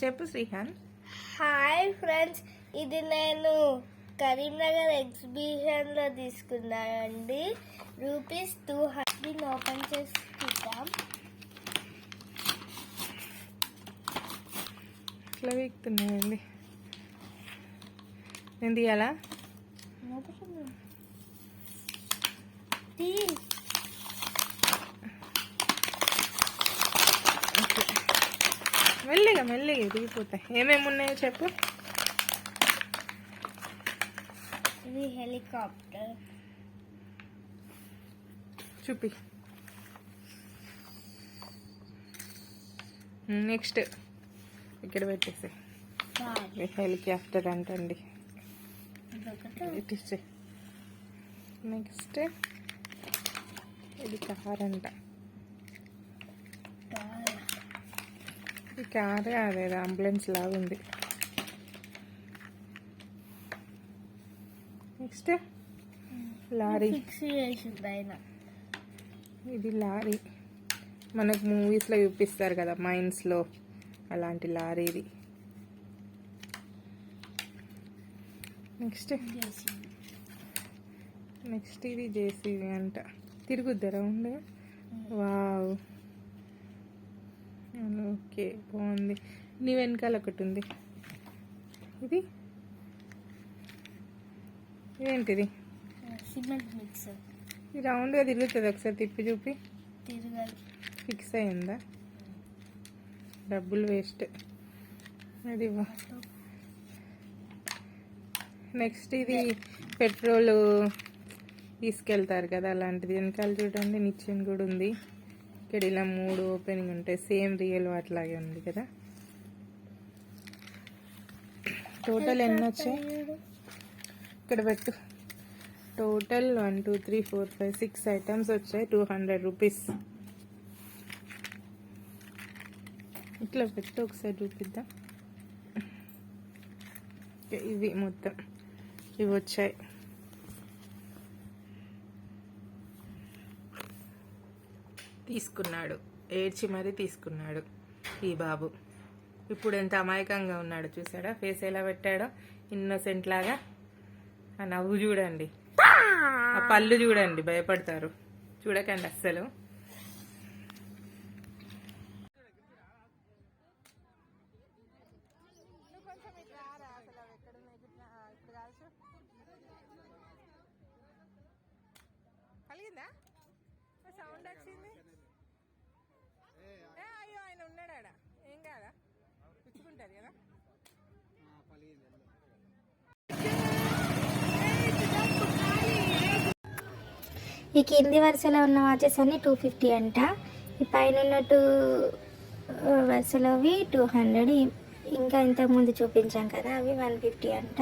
చెప్పు Shrihan. Hi friends, ఇది నేను కరీంనగర్ ఎగ్జిబిషన్లో తీసుకున్నానండి. ₹200 ఓపెన్ చేసి చూద్దాం. ఇట్లా వీక్తున్నాయండి. నేను తీయాలా? మెల్లిగా మెల్లిగా దిగిపోతాయి. ఏమేమి ఉన్నాయో చెప్పు. ఇది హెలికాప్టర్. చూపి. నెక్స్ట్ ఇక్కడ పెట్టేసి. హెలికాప్టర్ అంటండి. నెక్స్ట్ ఇది కార్ అంట. ఈ కారే అదేదో అంబులెన్స్ లాగా ఉంది. Next lorry. ఇది లారీ. మనకు మూవీస్లో చూపిస్తారు కదా మైన్స్లో, అలాంటి లారీ ఇది. నెక్స్ట్ ఇది జేసీబీ అంట. తిరుగుద్దా రౌండ్? వావ్, ఓకే, బాగుంది. నీ వెనకాల ఒకటి ఉంది. ఇది ఏంటిది? Cement mixer. ఈ రౌండ్గా తిరుగుతుంది. ఒకసారి తిప్పి చూపి. ఫిక్స్ అయిందా? డబ్బులు వేస్ట్. అది నెక్స్ట్ ఇది పెట్రోల్ తీసుకెళ్తారు కదా, అలాంటిది. వెనకాల చూడండి నిచ్చెన కూడా ఉంది. ఇక్కడ ఇలా 3 ఓపెనింగ్ ఉంటాయి. సేమ్ రియల్ వాటిలాగే ఉంది కదా. టోటల్ ఎన్ని వచ్చాయి ఇక్కడ పెట్టు. టోటల్ 1 2 3 4 5 6 ఐటమ్స్ వచ్చాయి. ₹200. ఇట్లా పెట్టు, ఒకసారి చూపిద్దాం. ఇవి మొత్తం ఇవి వచ్చాయి. తీసుకున్నాడు, ఏడ్చి మరీ తీసుకున్నాడు ఈ బాబు. ఇప్పుడు ఎంత అమాయకంగా ఉన్నాడు చూసాడా? ఫేస్ ఎలా పెట్టాడో, ఇన్నోసెంట్ లాగా. ఆ నవ్వు చూడండి, ఆ పళ్ళు చూడండి, భయపడతారు. చూడకండి అస్సలు. కలిగిందా? సౌండ్ వచ్చింది. అయ్యో, ఆయన ఉన్నాడా? ఏం కాదా? పుచ్చుకుంటారు కదా. ఈ కింది వరుసలో ఉన్న వాచెస్ అన్ని 250 అంట. ఈ పైన ఉన్నట్టు వరుసలోవి 200. ఇంకా ఇంతకుముందు చూపించాం కదా, అవి 150 అంట.